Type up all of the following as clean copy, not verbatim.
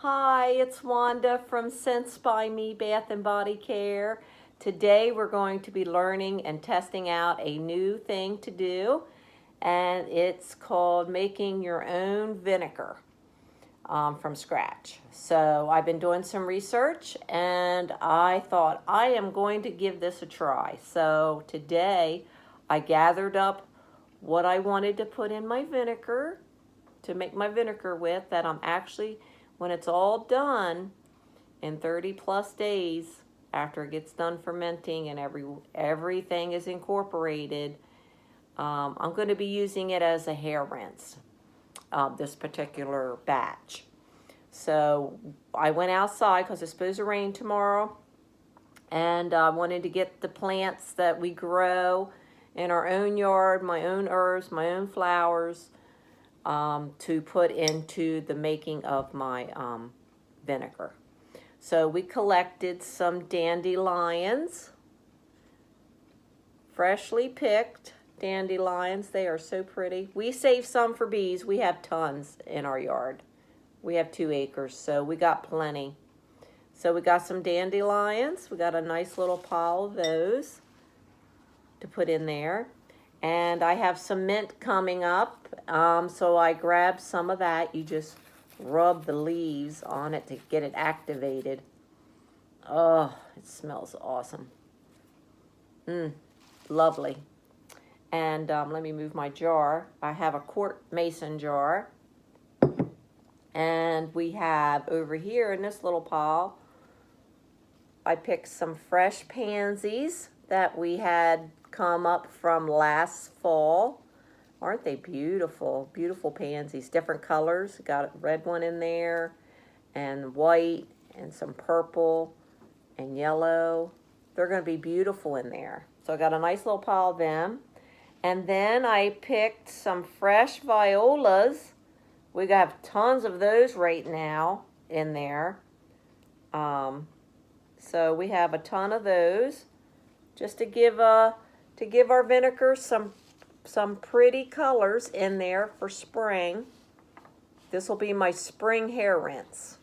Hi, it's Wanda from Sense by Me Bath and Body Care. Today we're going to be learning and testing out a new thing to do, and it's called making your own vinegar from scratch. So I've been doing some research and I thought I am going to give this a try. So today I gathered up what I wanted to put in my vinegar to make my vinegar with that I'm actually, when it's all done in 30 plus days after it gets done fermenting and everything is incorporated, I'm going to be using it as a hair rinse, this particular batch. So I went outside because it's supposed to rain tomorrow, and I wanted to get the plants that we grow in our own yard, my own herbs, my own flowers, to put into the making of my vinegar. So we collected some dandelions, freshly picked dandelions. They are so pretty. We saved some for bees. We have tons in our yard. We have 2 acres, so we got plenty. So we got some dandelions. We got a nice little pile of those to put in there. And I have some mint coming up, so I grabbed some of that. You just rub the leaves on it to get it activated. Oh, it smells awesome. Lovely. And let me move my jar. I have a quart mason jar. And we have over here in this little pile, I picked some fresh pansies that we had come up from last fall. Aren't they beautiful? Beautiful pansies, different colors. Got a red one in there, and white, and some purple, and yellow. They're going to be beautiful in there. So I got a nice little pile of them. And then I picked some fresh violas. We got tons of those right now in there. So we have a ton of those, just to give our vinegar some pretty colors in there for spring. This will be my spring hair rinse,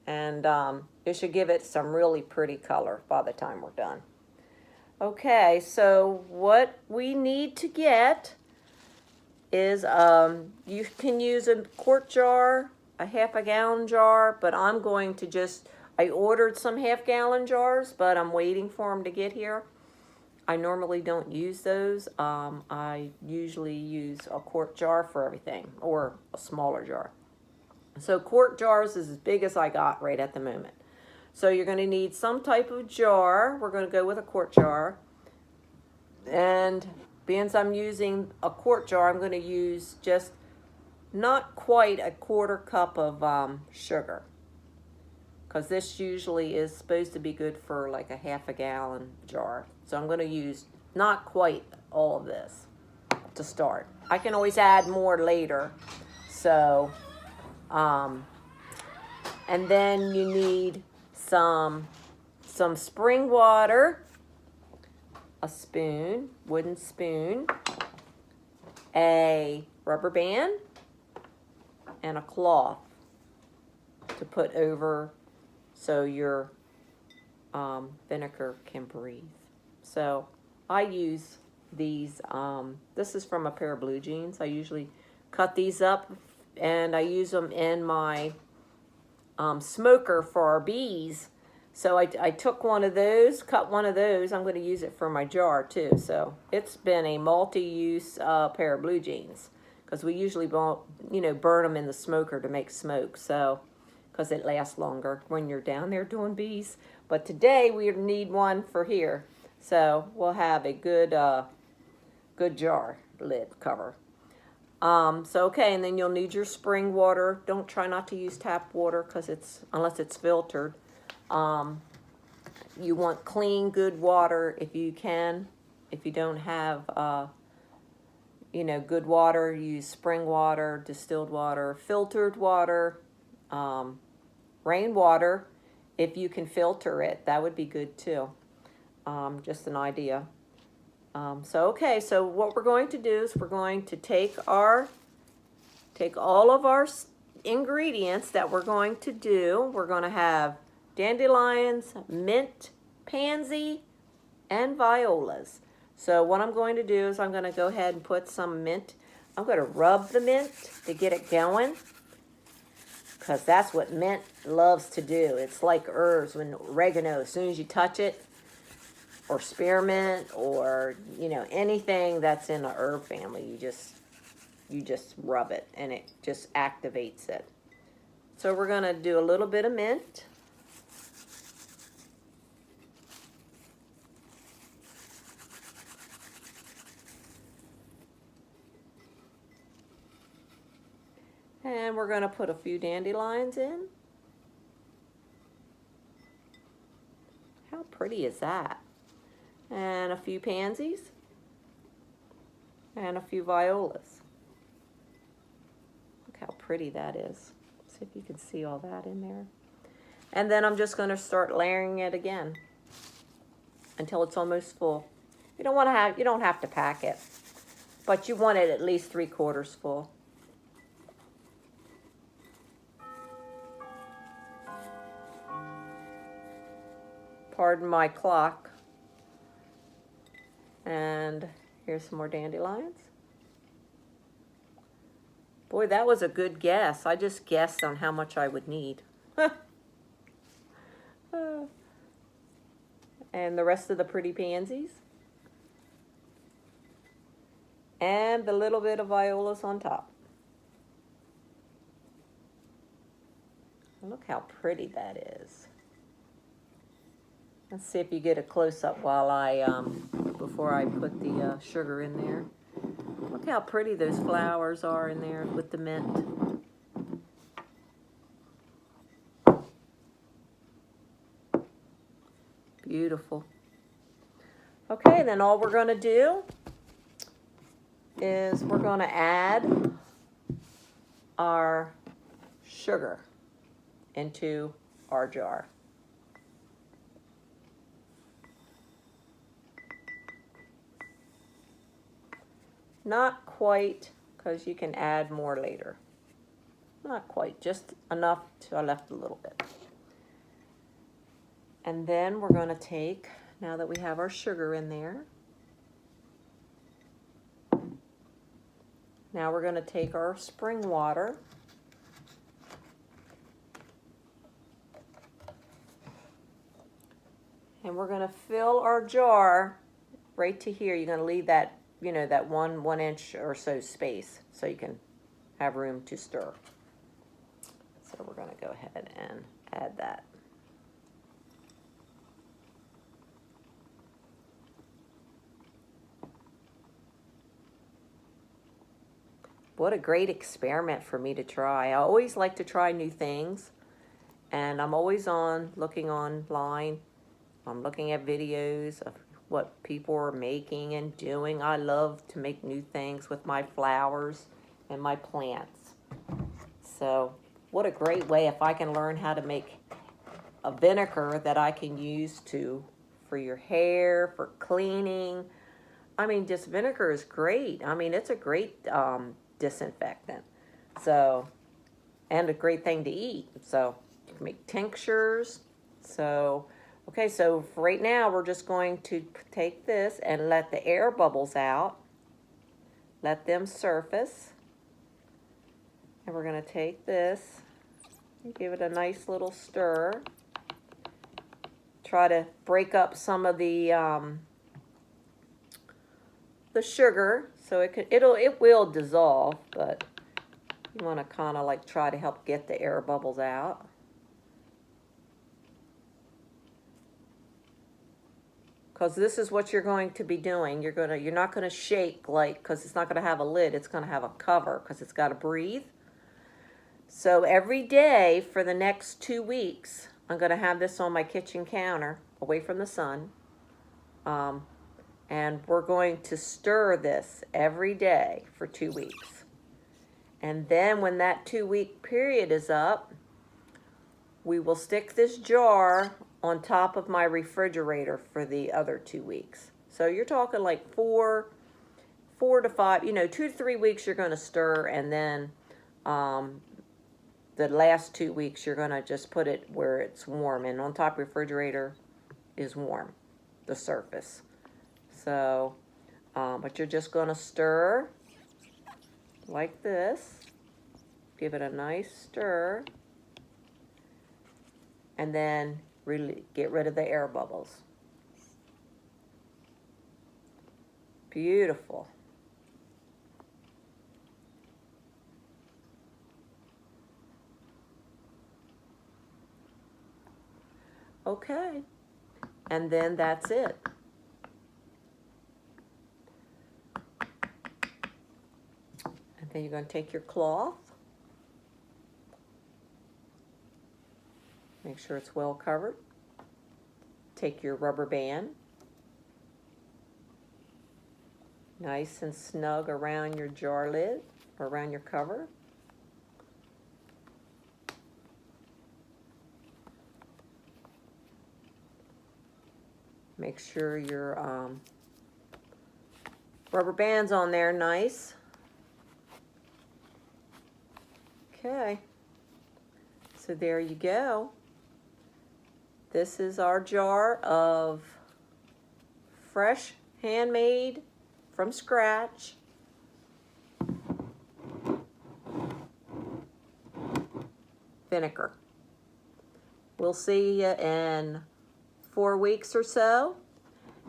and it should give it some really pretty color by the time we're done. Okay, so what we need to get is you can use a quart jar, a half a gallon jar, but I'm going to I ordered some half-gallon jars, but I'm waiting for them to get here. I normally don't use those. I usually use a quart jar for everything, or a smaller jar. So quart jars is as big as I got right at the moment. So you're going to need some type of jar. We're going to go with a quart jar. And being I'm using a quart jar, I'm going to use just not quite a quarter cup of sugar, because this usually is supposed to be good for like a half a gallon jar. So I'm going to use not quite all of this to start. I can always add more later. So, and then you need some spring water, a spoon, wooden spoon, a rubber band, and a cloth to put over so your vinegar can breathe. So I use these, this is from a pair of blue jeans. I usually cut these up and I use them in my smoker for our bees. So I took one of those, cut one of those. I'm going to use it for my jar too. So it's been a multi-use pair of blue jeans, because we usually burn them in the smoker to make smoke. So because it lasts longer when you're down there doing bees. But today we need one for here. So we'll have a good jar lid cover. So okay, and then you'll need your spring water. Don't try not to use tap water, because unless it's filtered. You want clean, good water if you can. If you don't have good water, use spring water, distilled water, filtered water, rainwater. If you can filter it, that would be good too. Just an idea. So what we're going to do is we're going to take all of our ingredients that we're going to do. We're going to have dandelions, mint, pansy, and violas. So what I'm going to do is I'm going to go ahead and put some mint. I'm going to rub the mint to get it going, because that's what mint loves to do. It's like herbs, when oregano, as soon as you touch it, or spearmint, or anything that's in a herb family, you just rub it and it just activates it. So we're going to do a little bit of mint. And we're going to put a few dandelions in. How pretty is that? And a few pansies. And a few violas. Look how pretty that is. See if you can see all that in there. And then I'm just going to start layering it again until it's almost full. You don't have to pack it, but you want it at least 3/4 full. Pardon my clock. And here's some more dandelions. Boy, that was a good guess. I just guessed on how much I would need. And the rest of the pretty pansies. And the little bit of violas on top. Look how pretty that is. Let's see if you get a close-up while before I put the sugar in there. Look how pretty those flowers are in there with the mint. Beautiful. Okay, then all we're going to do is we're going to add our sugar into our jar. Not quite, because you can add more later. Not quite, just enough to, I left a little bit. And then we're going to take, now that we have our sugar in there, now we're going to take our spring water. And we're going to fill our jar right to here. You're going to leave that, that 1 inch or so space so you can have room to stir. So we're going to go ahead and add that. What a great experiment for me to try. I always like to try new things, and I'm always looking online. I'm looking at videos of what people are making and doing. I love to make new things with my flowers and my plants. So what a great way if I can learn how to make a vinegar that I can use for your hair, for cleaning. I mean, just vinegar is great. I mean, it's a great disinfectant. So, and a great thing to eat. So you can make tinctures. So, okay, so for right now, we're just going to take this and let the air bubbles out. Let them surface. And we're going to take this and give it a nice little stir. Try to break up some of the sugar, so it will dissolve, but you want to kind of like try to help get the air bubbles out. Because this is what you're going to be doing. You're not going to shake because it's not going to have a lid. It's going to have a cover because it's got to breathe. So every day for the next 2 weeks, I'm going to have this on my kitchen counter, away from the sun. And we're going to stir this every day for 2 weeks. And then when that 2-week period is up, we will stick this jar on top of my refrigerator for the other 2 weeks. So you're talking like 4 to 5, 2 to 3 weeks you're going to stir, and then the last 2 weeks, you're gonna just put it where it's warm, and on top of the refrigerator is warm, the surface. So, but you're just gonna stir like this. Give it a nice stir. And then really get rid of the air bubbles. Beautiful. Okay, and then that's it. And then you're going to take your cloth. Make sure it's well covered. Take your rubber band. Nice and snug around your jar lid, or around your cover. Make sure your rubber band's on there nice. Okay, so there you go. This is our jar of fresh, handmade, from scratch vinegar. We'll see you in 4 weeks or so,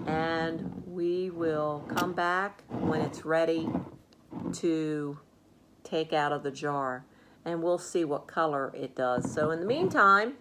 and we will come back when it's ready to take out of the jar, and we'll see what color it does. So in the meantime,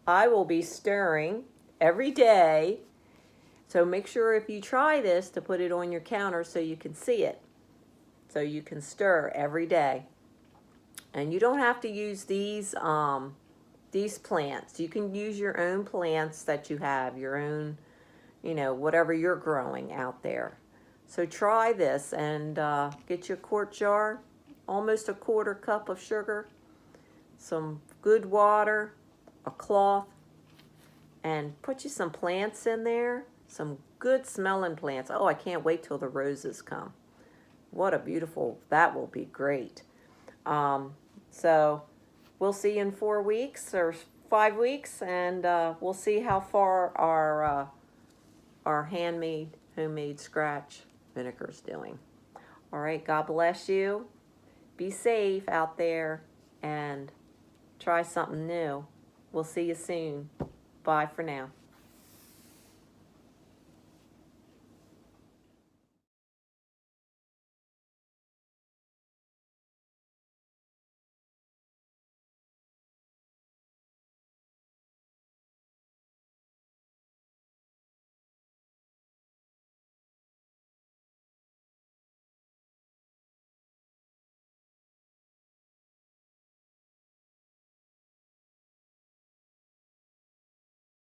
I will be stirring every day. So make sure if you try this to put it on your counter so you can see it. So you can stir every day. And you don't have to use these plants. You can use your own plants that you have, your own, whatever you're growing out there. So try this and get your quart jar, almost a 1/4 cup of sugar, some good water, a cloth, and put you some plants in there, some good smelling plants. Oh, I can't wait till the roses come. What a beautiful, that will be great. So we'll see you in 4 weeks or 5 weeks, and we'll see how far our handmade, homemade scratch vinegar is doing. All right, God bless you. Be safe out there and try something new. We'll see you soon. Bye for now.